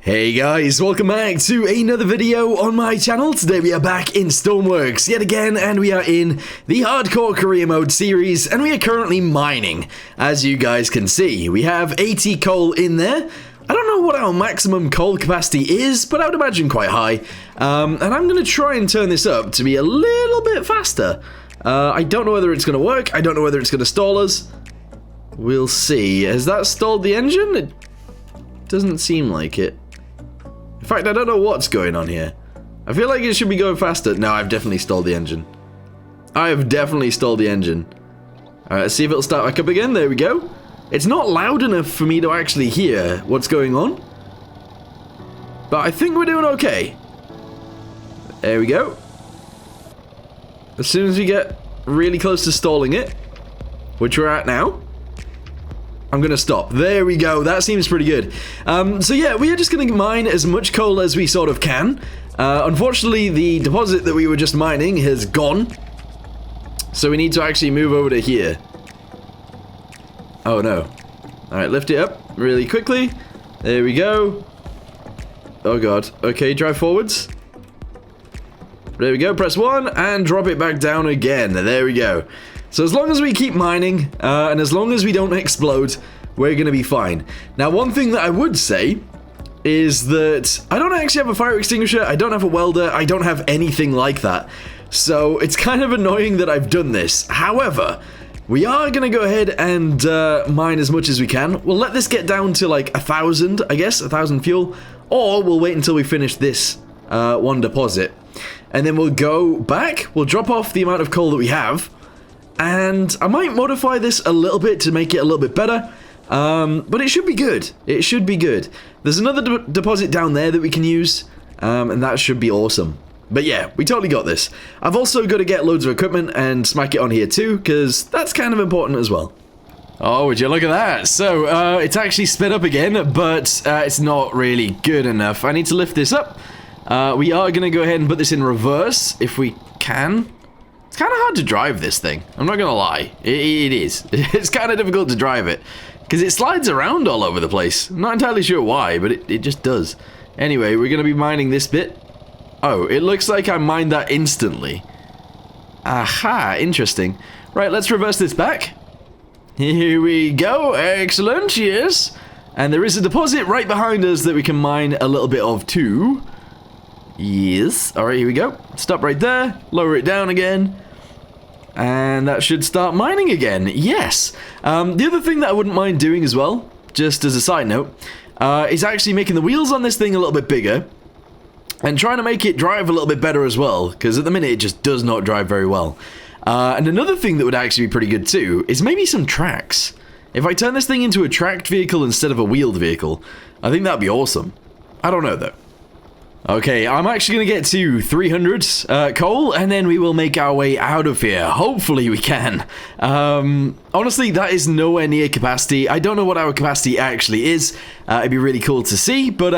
Hey guys, welcome back to another video on my channel. Today we are back in Stormworks yet again, and we are in the Hardcore Career Mode series, and we are currently mining. As you guys can see, we have 80 coal in there. I don't know what our maximum coal capacity is, but I would imagine quite high. And I'm going to try and turn this up to be a little bit faster. I don't know whether it's going to work. I don't know whether it's going to stall us. We'll see. Has that stalled the engine? It doesn't seem like it. In fact, I don't know what's going on here. I feel like it should be going faster. No, I've definitely stalled the engine. I have definitely stalled the engine. Alright, let's see if it'll start back up again. There we go. It's not loud enough for me to actually hear what's going on. But I think we're doing okay. There we go. As soon as we get really close to stalling it, which we're at now, I'm gonna stop. There we go. That seems pretty good. So yeah, we are just gonna mine as much coal as we sort of can. Unfortunately, the deposit that we were just mining has gone. So we need to actually move over to here. Oh no. Alright, lift it up really quickly. There we go. Oh god. Okay, drive forwards. There we go. Press 1 and drop it back down again. There we go. So as long as we keep mining, and as long as we don't explode, we're going to be fine. Now, one thing that I would say is that I don't actually have a fire extinguisher, I don't have a welder, I don't have anything like that. So it's kind of annoying that I've done this. However, we are going to go ahead and mine as much as we can. We'll let this get down to like 1,000, I guess, 1,000 fuel. Or we'll wait until we finish this one deposit. And then we'll go back, we'll drop off the amount of coal that we have. And I might modify this a little bit to make it a little bit better, but it should be good. It should be good. There's another deposit down there that we can use, and that should be awesome. But yeah, we totally got this. I've also got to get loads of equipment and smack it on here too, because that's kind of important as well. Oh, would you look at that? So, it's actually sped up again, but it's not really good enough. I need to lift this up. We are going to go ahead and put this in reverse, if we can. It's kind of hard to drive this thing. I'm not gonna lie. It is. It's kind of difficult to drive it because it slides around all over the place. I'm not entirely sure why, but it just does. Anyway, we're gonna be mining this bit. Oh, it looks like I mined that instantly. Aha, interesting. Right, let's reverse this back. Here we go. Excellent, yes. And there is a deposit right behind us that we can mine a little bit of too. Yes. Alright, here we go. Stop right there. Lower it down again. And that should start mining again. Yes. The other thing that I wouldn't mind doing as well, just as a side note, is actually making the wheels on this thing a little bit bigger. And trying to make it drive a little bit better as well. Because at the minute it just does not drive very well. And another thing that would actually be pretty good too, is maybe some tracks. If I turn this thing into a tracked vehicle instead of a wheeled vehicle, I think that'd be awesome. I don't know though. Okay, I'm actually going to get to 300 coal, and then we will make our way out of here. Hopefully we can. Honestly, that is nowhere near capacity. I don't know what our capacity actually is. It'd be really cool to see, but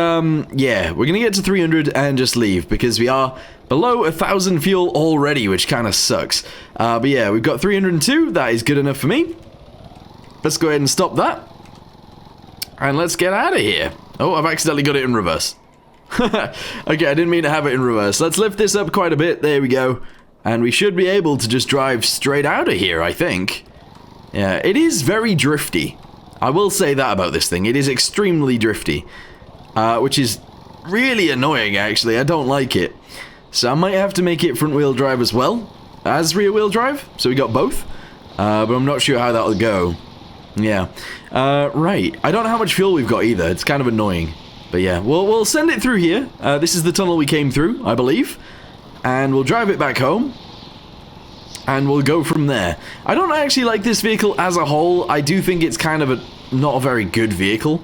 yeah, we're going to get to 300 and just leave, because we are below 1,000 fuel already, which kind of sucks. But yeah, we've got 302. That is good enough for me. Let's go ahead and stop that. And let's get out of here. Oh, I've accidentally got it in reverse. Okay, I didn't mean to have it in reverse. Let's lift this up quite a bit. There we go. And we should be able to just drive straight out of here, I think. Yeah, it is very drifty. I will say that about this thing. It is extremely drifty. Which is really annoying, actually. I don't like it. So I might have to make it front-wheel drive as well as rear-wheel drive. So we got both. But I'm not sure how that'll go. Yeah. Right. I don't know how much fuel we've got either. It's kind of annoying. But yeah, we'll send it through here. This is the tunnel we came through, I believe. And we'll drive it back home. And we'll go from there. I don't actually like this vehicle as a whole. I do think it's kind of not a very good vehicle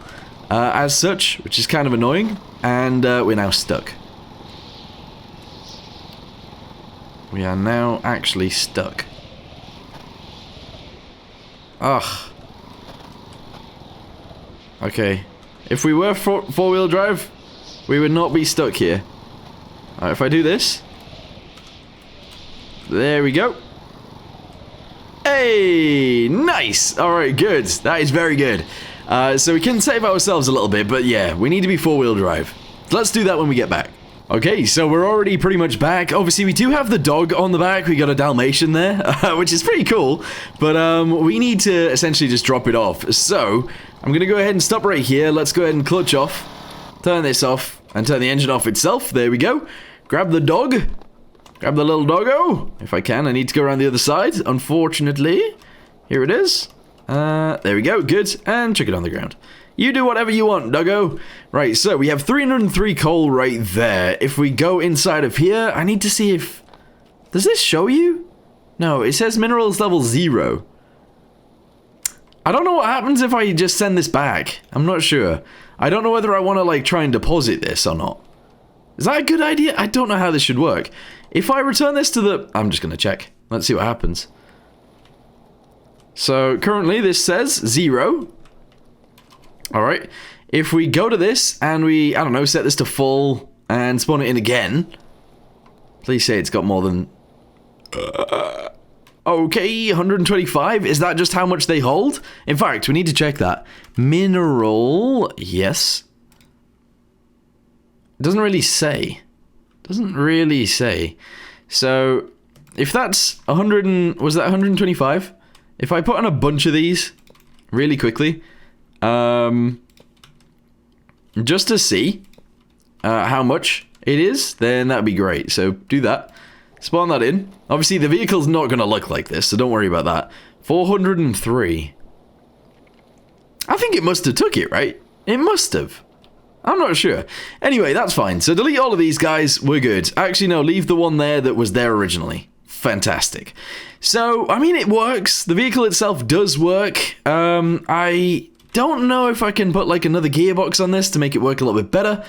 as such, which is kind of annoying. And we're now stuck. We are now actually stuck. Ugh. Okay. If we were four-wheel drive, we would not be stuck here. Alright, if I do this. There we go. Hey! Nice! Alright, good. That is very good. So we can save ourselves a little bit, but yeah, we need to be four-wheel drive. Let's do that when we get back. Okay, so we're already pretty much back. Obviously, we do have the dog on the back. We got a Dalmatian there, which is pretty cool. But we need to essentially just drop it off. So I'm going to go ahead and stop right here. Let's go ahead and clutch off. Turn this off and turn the engine off itself. There we go. Grab the dog. Grab the little doggo. If I can, I need to go around the other side. Unfortunately, here it is. There we go. Good. And chuck it on the ground. You do whatever you want, doggo. Right, so we have 303 coal right there. If we go inside of here, I need to see if... Does this show you? No, it says minerals level 0. I don't know what happens if I just send this back. I'm not sure. I don't know whether I want to, like, try and deposit this or not. Is that a good idea? I don't know how this should work. If I return this to the... I'm just going to check. Let's see what happens. So, currently, this says 0. Alright, if we go to this and we, I don't know, set this to full and spawn it in again. Please say it's got more than... okay, 125. Is that just how much they hold? In fact, we need to check that. Mineral, yes. It doesn't really say. Doesn't really say. So, if that's 100 and... Was that 125? If I put on a bunch of these really quickly... just to see how much it is, then that'd be great. So do that. Spawn that in. Obviously, the vehicle's not going to look like this, so don't worry about that. 403. I think it must have took it, right? It must have. I'm not sure. Anyway, that's fine. So delete all of these guys. We're good. Actually, no, leave the one there that was there originally. Fantastic. So, I mean, it works. The vehicle itself does work. I don't know if I can put like another gearbox on this to make it work a little bit better.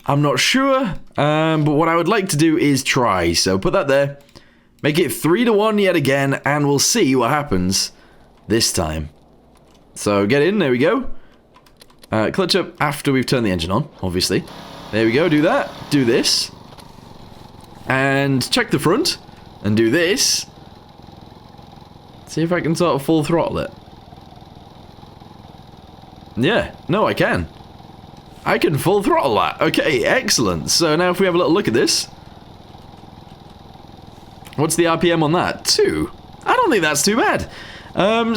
I'm not sure, but what I would like to do is try. So put that there, make it 3-to-1 yet again, and we'll see what happens this time. So get in, there we go. Clutch up after we've turned the engine on, obviously. There we go, do that, do this. And check the front, and do this. See if I can sort of full throttle it. Yeah, no, I can. I can full throttle that. Okay, excellent. So now if we have a little look at this. What's the RPM on that? 2. I don't think that's too bad.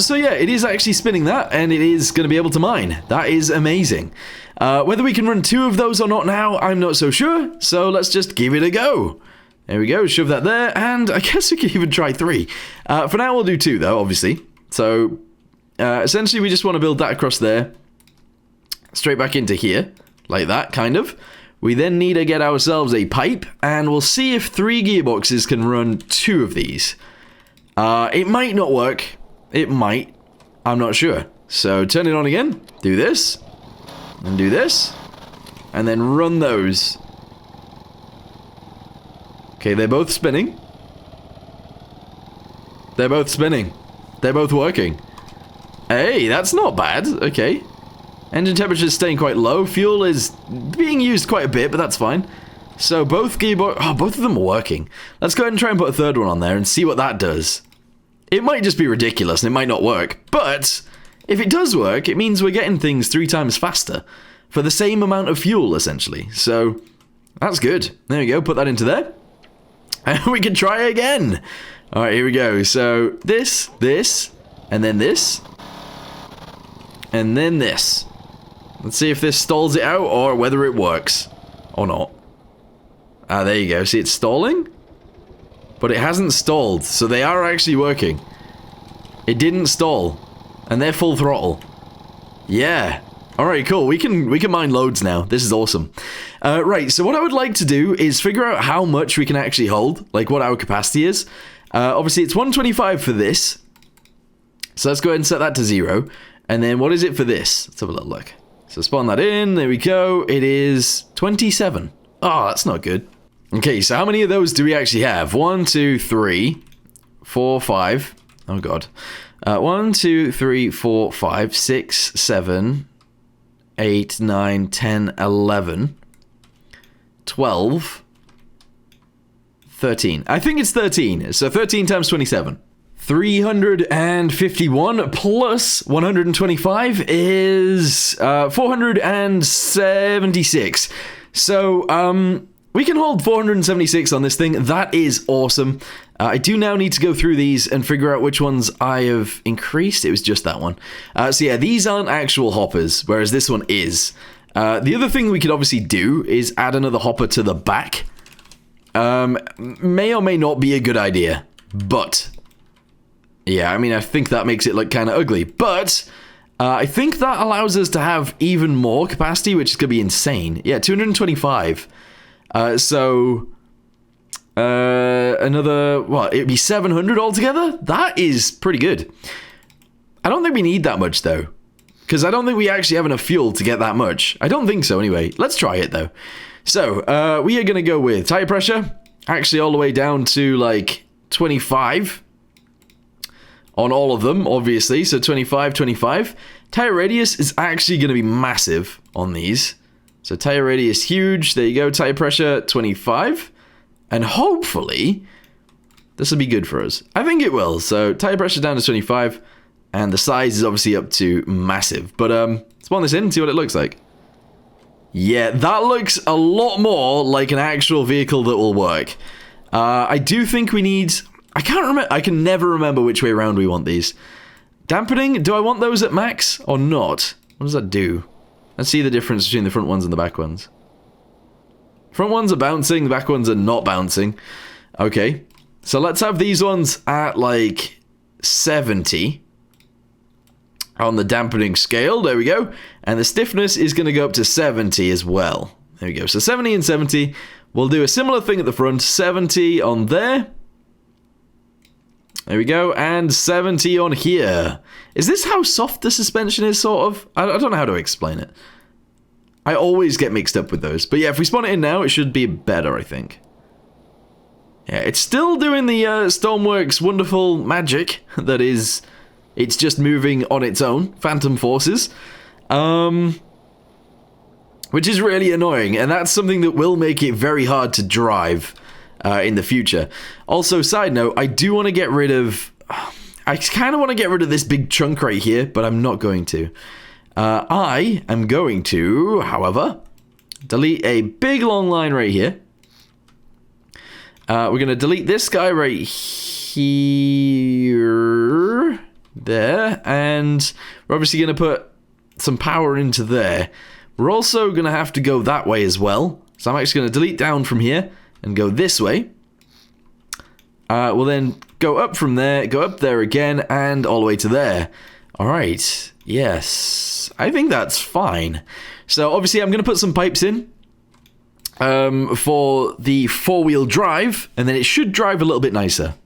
So yeah, it is actually spinning that, and it is going to be able to mine. That is amazing. Whether we can run 2 of those or not now, I'm not so sure. So let's just give it a go. There we go, shove that there, and I guess we could even try 3. For now, we'll do 2, though, obviously. So, essentially, we just want to build that across there. Straight back into here, like that, kind of. We then need to get ourselves a pipe, and we'll see if 3 gearboxes can run 2 of these. It might not work. It might. I'm not sure. So, turn it on again. Do this. And do this. And then run those. Okay, they're both spinning. They're both spinning. They're both working. Hey, that's not bad. Okay. Engine temperature is staying quite low. Fuel is being used quite a bit, but that's fine. So both gearbox... Oh, both of them are working. Let's go ahead and try and put a third one on there and see what that does. It might just be ridiculous and it might not work. But if it does work, it means we're getting things 3 times faster for the same amount of fuel, essentially. So that's good. There we go. Put that into there. And we can try again. All right, here we go. So this, and then this, and then this. Let's see if this stalls it out or whether it works or not. Ah, there you go. See, it's stalling, but it hasn't stalled, so they are actually working. It didn't stall, and they're full throttle. Yeah. All right, cool. We can mine loads now. This is awesome. Right, so what I would like to do is figure out how much we can actually hold, like what our capacity is. Obviously, it's 125 for this. So let's go ahead and set that to 0. And then what is it for this? Let's have a little look. So spawn that in. There we go. It is 27. Oh, that's not good. Okay, so how many of those do we actually have? 1, 2, 3, 4, 5. Oh, God. 1, 2, 3, 4, 5, 6, 7, 8, 9, 10, 11, 12, 13. I think it's 13. So 13 times 27. 351 plus 125 is 476. So, we can hold 476 on this thing. That is awesome. I do now need to go through these and figure out which ones I have increased. It was just that one. So yeah, these aren't actual hoppers, whereas this one is. The other thing we could obviously do is add another hopper to the back. May or may not be a good idea, but yeah, I mean, I think that makes it look kind of ugly, but I think that allows us to have even more capacity, which is going to be insane. Yeah, 225. Another, what, it'd be 700 altogether? That is pretty good. I don't think we need that much, though, because I don't think we actually have enough fuel to get that much. I don't think so, anyway. Let's try it, though. So, we are going to go with tire pressure, actually all the way down to, like, 25 on all of them, obviously. So, 25, 25. Tire radius is actually going to be massive on these. So, tire radius huge. There you go. Tire pressure, 25. And hopefully, this will be good for us. I think it will. So, tire pressure down to 25. And the size is obviously up to massive. But, spawn this in and see what it looks like. Yeah, that looks a lot more like an actual vehicle that will work. I do think we need... I can't remember... I can never remember which way around we want these. Dampening, do I want those at max or not? What does that do? Let's see the difference between the front ones and the back ones. Front ones are bouncing, the back ones are not bouncing. Okay, so let's have these ones at like 70 on the dampening scale. There we go. And the stiffness is going to go up to 70 as well. There we go. So 70 and 70. We'll do a similar thing at the front. 70 on there. There we go, and 70 on here. Is this how soft the suspension is, sort of? I don't know how to explain it. I always get mixed up with those. But yeah, if we spawn it in now, it should be better, I think. Yeah, it's still doing the Stormworks wonderful magic that is... It's just moving on its own. Phantom forces. Which is really annoying, and that's something that will make it very hard to drive in the future. Also, side note, I do want to get rid of... I kind of want to get rid of this big chunk right here, but I'm not going to. I am going to, however, delete a big long line right here. We're going to delete this guy right here. There. And we're obviously going to put some power into there. We're also going to have to go that way as well. So I'm actually going to delete down from here and go this way. We'll then go up from there, go up there again, and all the way to there. Alright, yes. I think that's fine. So obviously I'm going to put some pipes in for the four-wheel drive, and then it should drive a little bit nicer.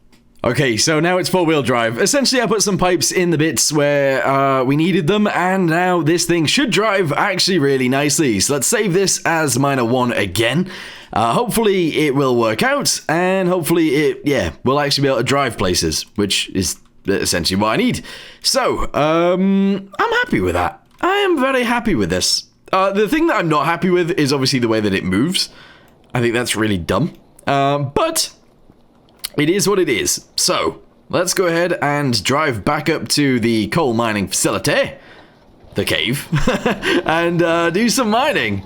Okay, so now it's four-wheel drive. Essentially, I put some pipes in the bits where we needed them, and now this thing should drive actually really nicely. So let's save this as minor 1 again. Hopefully it will work out, and hopefully it, yeah, will actually be able to drive places, which is essentially what I need. So, I'm happy with that. I am very happy with this. The thing that I'm not happy with is obviously the way that it moves. I think that's really dumb. But it is what it is. So, let's go ahead and drive back up to the coal mining facility, the cave, and do some mining.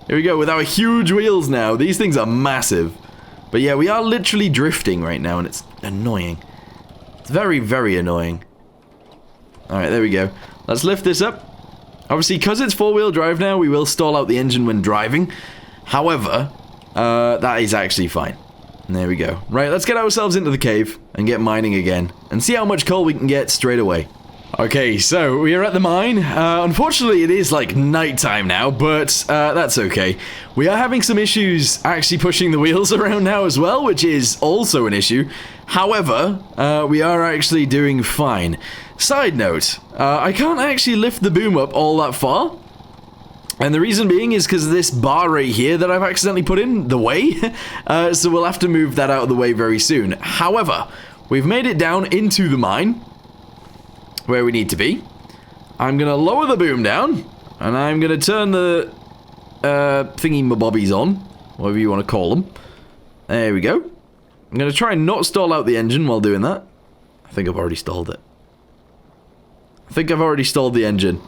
Here we go, with our huge wheels now. These things are massive. But yeah, we are literally drifting right now, and it's annoying. It's very, very annoying. Alright, there we go. Let's lift this up. Obviously, because it's four-wheel drive now, we will stall out the engine when driving. However, that is actually fine. And there we go. Right, let's get ourselves into the cave and get mining again. And see how much coal we can get straight away. Okay, so we are at the mine. Unfortunately, it is like nighttime now, but that's okay. We are having some issues actually pushing the wheels around now as well, which is also an issue. However, we are actually doing fine. Side note, I can't actually lift the boom up all that far. And the reason being is because of this bar right here that I've accidentally put in the way. So we'll have to move that out of the way very soon. However, we've made it down into the mine where we need to be. I'm going to lower the boom down, and I'm going to turn the thingy-mabobbies on, whatever you want to call them. There we go. I'm going to try and not stall out the engine while doing that. I think I've already stalled it. I think I've already stalled the engine.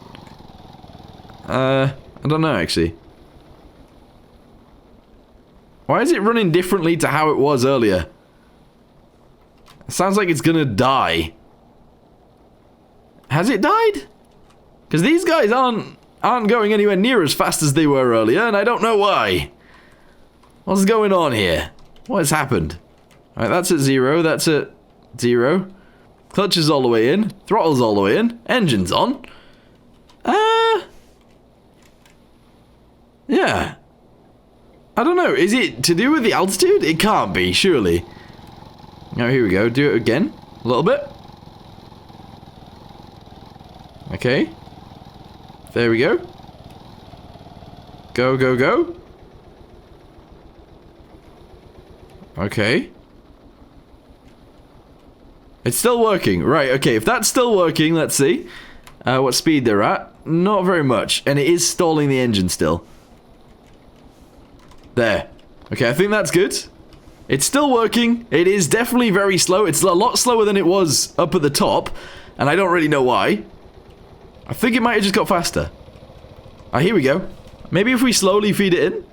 I don't know, actually. Why is it running differently to how it was earlier? It sounds like it's gonna die. Has it died? Because these guys aren't going anywhere near as fast as they were earlier, and I don't know why. What's going on here? What has happened? Alright, that's at 0, that's at 0. Clutch is all the way in, throttle's all the way in, engine's on. Yeah. I don't know, is it to do with the altitude? It can't be, surely. Oh, here we go, do it again, a little bit. Okay. There we go. Go, go, go. Okay. It's still working. Right, okay, if that's still working, let's see. What speed they're at. Not very much, and it is stalling the engine still. There. Okay, I think that's good. It's still working. It is definitely very slow. It's a lot slower than it was up at the top, and I don't really know why. I think it might have just got faster. Ah, here we go. Maybe if we slowly feed it in?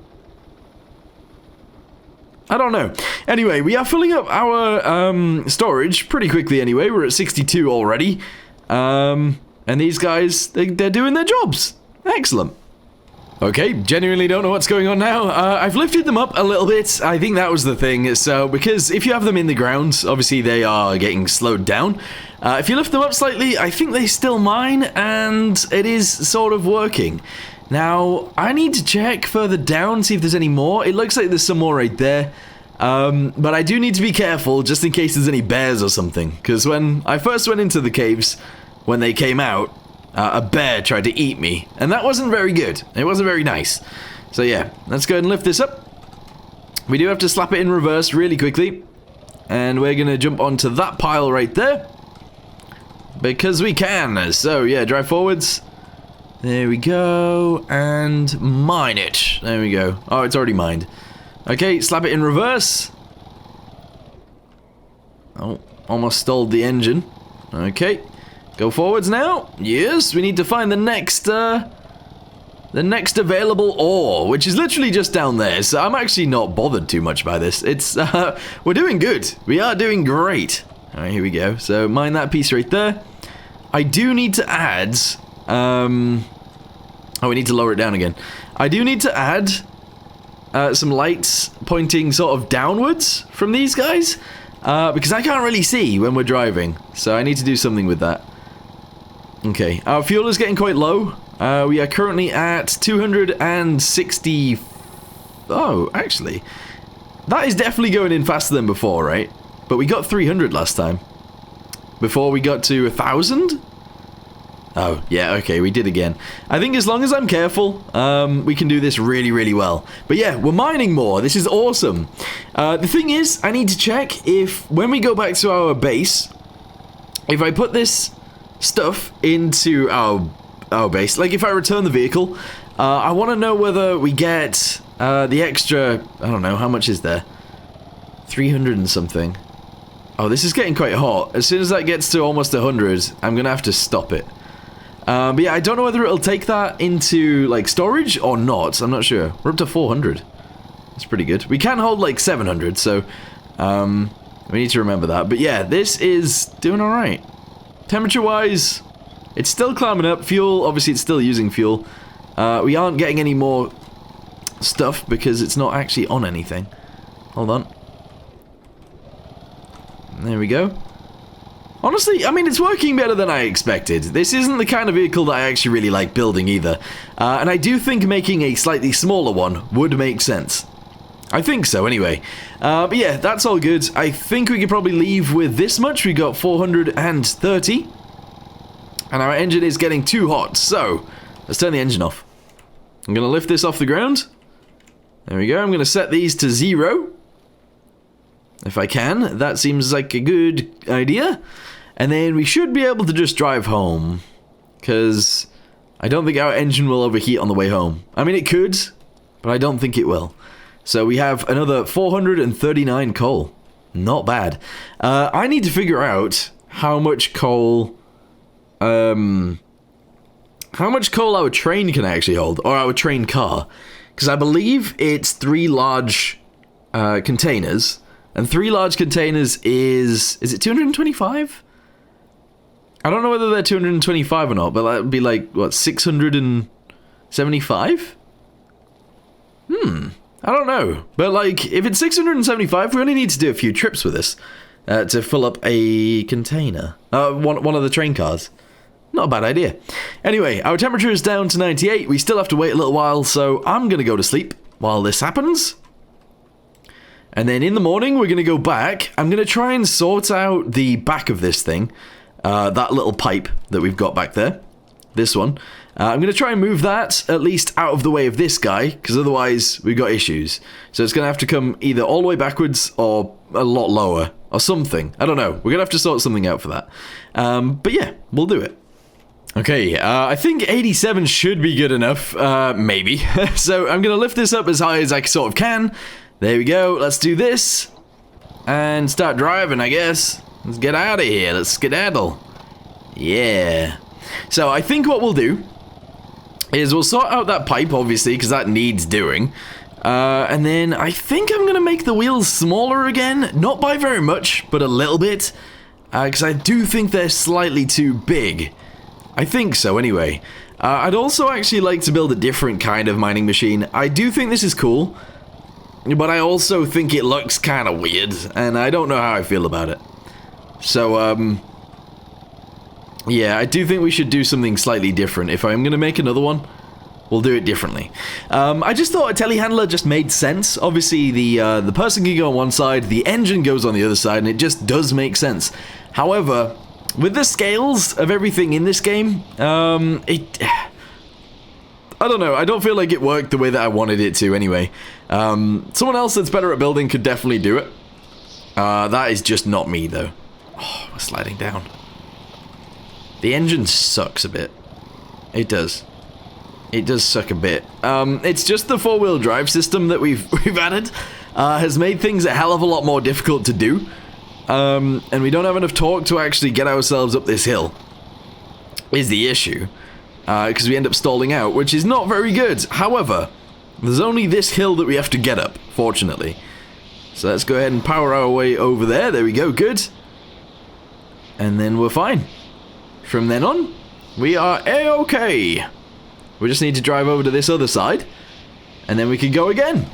I don't know. Anyway, we are filling up our storage pretty quickly anyway. We're at 62 already. And these guys, they're doing their jobs. Excellent. Okay, genuinely don't know what's going on now. I've lifted them up a little bit. I think that was the thing. So, because if you have them in the ground, obviously they are getting slowed down. If you lift them up slightly, I think they still mine, and it is sort of working. Now, I need to check further down, see if there's any more. It looks like there's some more right there. But I do need to be careful, just in case there's any bears or something. Because when I first went into the caves, when they came out, a bear tried to eat me, and that wasn't very good. It wasn't very nice. So yeah, let's go ahead and lift this up. We do have to slap it in reverse really quickly, and we're gonna jump onto that pile right there because we can. So yeah, drive forwards. There we go, and mine it. There we go. Oh, it's already mined. Okay, slap it in reverse. Oh, almost stalled the engine. Okay. Go forwards now. Yes, we need to find the next available ore, which is literally just down there. So I'm actually not bothered too much by this. It's we're doing good. We are doing great. All right, here we go. So mine that piece right there. I do need to add. Oh, we need to lower it down again. I do need to add some lights pointing sort of downwards from these guys because I can't really see when we're driving. So I need to do something with that. Okay, our fuel is getting quite low. We are currently at 260. Oh, actually, that is definitely going in faster than before, right? But we got 300 last time. Before we got to 1,000. Oh, yeah, okay, we did again. I think as long as I'm careful, we can do this really, really well. But yeah, we're mining more. This is awesome. The thing is, I need to check if, when we go back to our base, if I put this stuff into our base, like if I return the vehicle, I want to know whether we get the extra, I don't know, how much is there? 300 and something. Oh, this is getting quite hot. As soon as that gets to almost 100, I'm gonna have to stop it. But yeah, I don't know whether it'll take that into like storage or not. I'm not sure. We're up to 400. That's pretty good. We can hold like 700, so we need to remember that. But yeah, this is doing all right. Temperature-wise, it's still climbing up. Fuel, obviously, it's still using fuel. We aren't getting any more stuff because it's not actually on anything. Hold on. There we go. Honestly, I mean, it's working better than I expected. This isn't the kind of vehicle that I actually really like building either. And I do think making a slightly smaller one would make sense. I think so, anyway. But yeah, that's all good. I think we could probably leave with this much. We got 430. And our engine is getting too hot, so let's turn the engine off. I'm going to lift this off the ground. There we go. I'm going to set these to 0. If I can. That seems like a good idea. And then we should be able to just drive home. Because I don't think our engine will overheat on the way home. I mean, it could, but I don't think it will. So we have another 439 coal. Not bad. I need to figure out how much coal our train can actually hold, or our train car. Because I believe it's 3 large containers, and 3 large containers is it 225? I don't know whether they're 225 or not, but that would be like, what, 675? I don't know. But like, if it's 675, we only need to do a few trips with this to fill up a container. One of the train cars. Not a bad idea. Anyway, our temperature is down to 98. We still have to wait a little while, so I'm going to go to sleep while this happens. And then in the morning, we're going to go back. I'm going to try and sort out the back of this thing. That little pipe that we've got back there. This one. I'm going to try and move that at least out of the way of this guy, because otherwise we've got issues. So it's going to have to come either all the way backwards or a lot lower or something. I don't know. We're going to have to sort something out for that. But yeah, we'll do it. Okay, I think 87 should be good enough, maybe. So I'm going to lift this up as high as I sort of can. There we go, let's do this. And start driving, I guess. Let's get out of here, let's skedaddle. Yeah. So I think what we'll do is we'll sort out that pipe, obviously, because that needs doing. And then I think I'm going to make the wheels smaller again. Not by very much, but a little bit. Because I do think they're slightly too big. I think so, anyway. I'd also actually like to build a different kind of mining machine. I do think this is cool, but I also think it looks kind of weird, and I don't know how I feel about it. So, yeah, I do think we should do something slightly different. If I'm going to make another one, we'll do it differently. I just thought a telehandler just made sense. Obviously, the person can go on one side, the engine goes on the other side, and it just does make sense. However, with the scales of everything in this game, I don't know, I don't feel like it worked the way that I wanted it to anyway. Someone else that's better at building could definitely do it. That is just not me, though. Oh, we're sliding down. The engine sucks a bit. It does. It does suck a bit. It's just the 4-wheel drive system that we've added has made things a hell of a lot more difficult to do. And we don't have enough torque to actually get ourselves up this hill, is the issue. Because we end up stalling out, which is not very good. However, there's only this hill that we have to get up, fortunately. So let's go ahead and power our way over there. There we go, good. And then we're fine. From then on, we are A-okay. We just need to drive over to this other side, and then we can go again.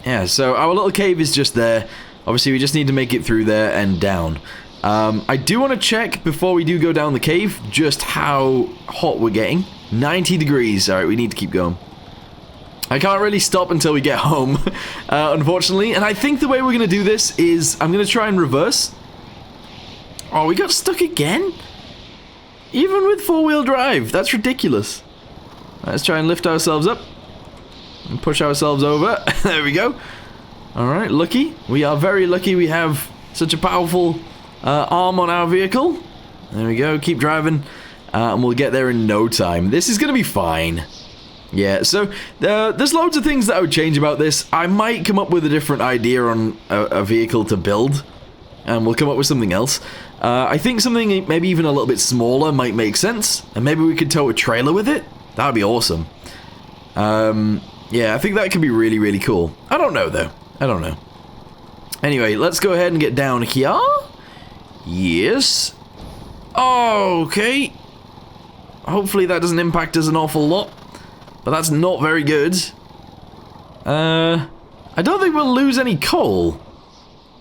Yeah, so our little cave is just there. Obviously, we just need to make it through there and down. I do want to check before we do go down the cave just how hot we're getting. 90 degrees. Alright, we need to keep going. I can't really stop until we get home, unfortunately. And I think the way we're going to do this is I'm going to try and reverse. Oh, we got stuck again? Even with 4-wheel drive. That's ridiculous. Let's try and lift ourselves up and push ourselves over. There we go. Alright, lucky. We are very lucky we have such a powerful arm on our vehicle. There we go, keep driving, and we'll get there in no time. This is going to be fine. Yeah, so there's loads of things that I would change about this. I might come up with a different idea on a vehicle to build, and we'll come up with something else. I think something maybe even a little bit smaller might make sense, and maybe we could tow a trailer with it. That would be awesome. Yeah, I think that could be really, really cool. I don't know, though. I don't know. Anyway, let's go ahead and get down here. Yes. Okay. Hopefully that doesn't impact us an awful lot. But that's not very good. I don't think we'll lose any coal.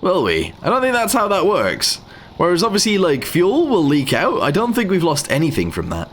Will we? I don't think that's how that works. Whereas obviously, like, fuel will leak out. I don't think we've lost anything from that.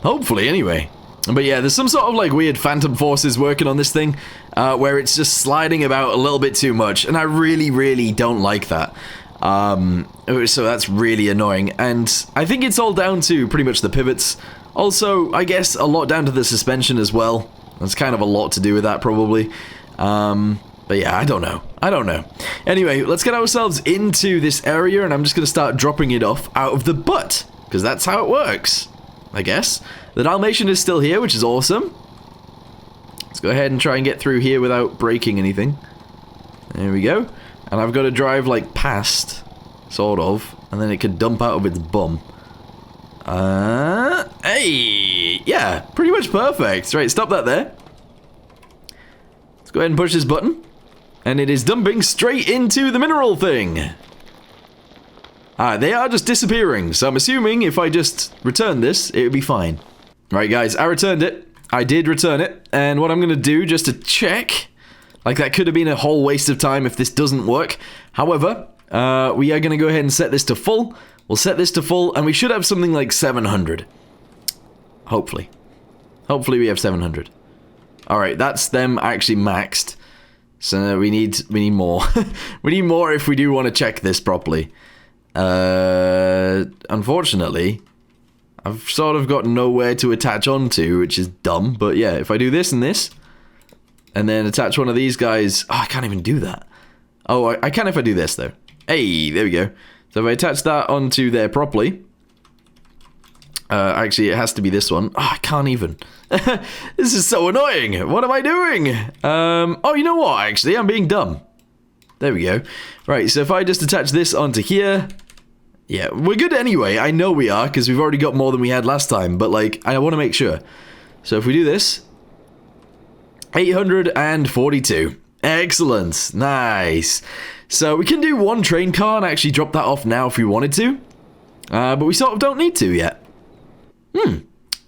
Hopefully, anyway. But yeah, there's some sort of like weird phantom forces working on this thing where it's just sliding about a little bit too much, and I really, really don't like that. So that's really annoying, and I think it's all down to pretty much the pivots. Also, I guess a lot down to the suspension as well. There's kind of a lot to do with that, probably. But yeah, I don't know. I don't know. Anyway, let's get ourselves into this area, and I'm just going to start dropping it off out of the butt, because that's how it works, I guess. The Dalmatian is still here, which is awesome. Let's go ahead and try and get through here without breaking anything. There we go. And I've got to drive, like, past sort of, and then it could dump out of its bum. Hey, yeah, pretty much perfect. Right, stop that there. Let's go ahead and push this button, and it is dumping straight into the mineral thing. They are just disappearing, so I'm assuming if I just return this, it would be fine. Right, guys, I returned it. I did return it, and what I'm going to do, just to check, like that could have been a whole waste of time if this doesn't work. However, we are going to go ahead and set this to full. We'll set this to full, and we should have something like 700. Hopefully. Hopefully we have 700. Alright, that's them actually maxed. So we need more. We need more if we do want to check this properly. Unfortunately, I've sort of got nowhere to attach onto, which is dumb. But yeah, if I do this and this, and then attach one of these guys... Oh, I can't even do that. Oh, I can if I do this, though. Hey, there we go. So if I attach that onto there properly... actually, it has to be this one. Oh, I can't even. This is so annoying. What am I doing? Oh, you know what, actually? I'm being dumb. There we go. Right, so if I just attach this onto here... Yeah, we're good anyway. I know we are, because we've already got more than we had last time. But, like, I want to make sure. So if we do this... 842. Excellent. Nice. So we can do one train car and actually drop that off now if we wanted to. But we sort of don't need to yet.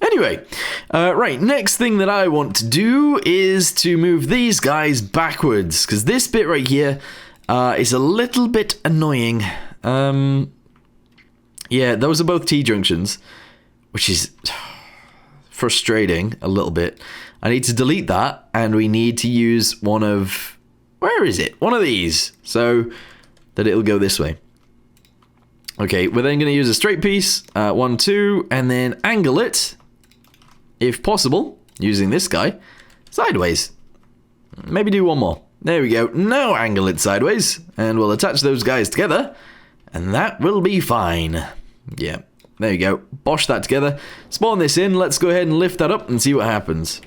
Anyway, right, next thing that I want to do is to move these guys backwards, because this bit right here is a little bit annoying. Yeah, those are both T-junctions, which is frustrating a little bit. I need to delete that, and we need to use one of... Where is it? One of these, so that it'll go this way. Okay, we're then going to use a straight piece, 1, 2, and then angle it, if possible, using this guy, sideways. Maybe do one more. There we go. Now angle it sideways, and we'll attach those guys together, and that will be fine. Yeah, there you go. Bosh that together. Spawn this in. Let's go ahead and lift that up and see what happens.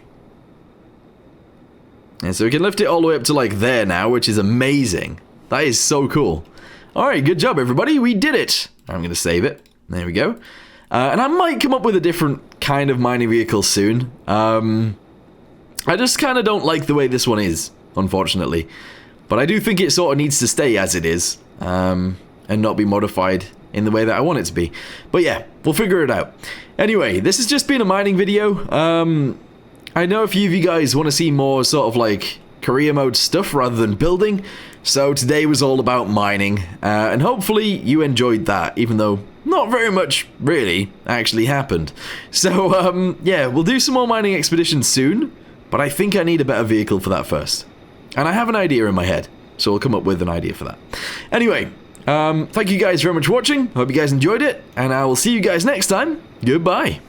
And so we can lift it all the way up to like there now, which is amazing. That is so cool. Alright, good job everybody, we did it! I'm going to save it. There we go. And I might come up with a different kind of mining vehicle soon. I just kind of don't like the way this one is, unfortunately. But I do think it sort of needs to stay as it is. And not be modified in the way that I want it to be. But yeah, we'll figure it out. Anyway, this has just been a mining video. I know a few of you guys want to see more sort of like career mode stuff rather than building. So today was all about mining, and hopefully you enjoyed that, even though not very much really actually happened. So yeah, we'll do some more mining expeditions soon, but I think I need a better vehicle for that first. And I have an idea in my head, so we'll come up with an idea for that. Anyway, thank you guys very much for watching, hope you guys enjoyed it, and I will see you guys next time. Goodbye.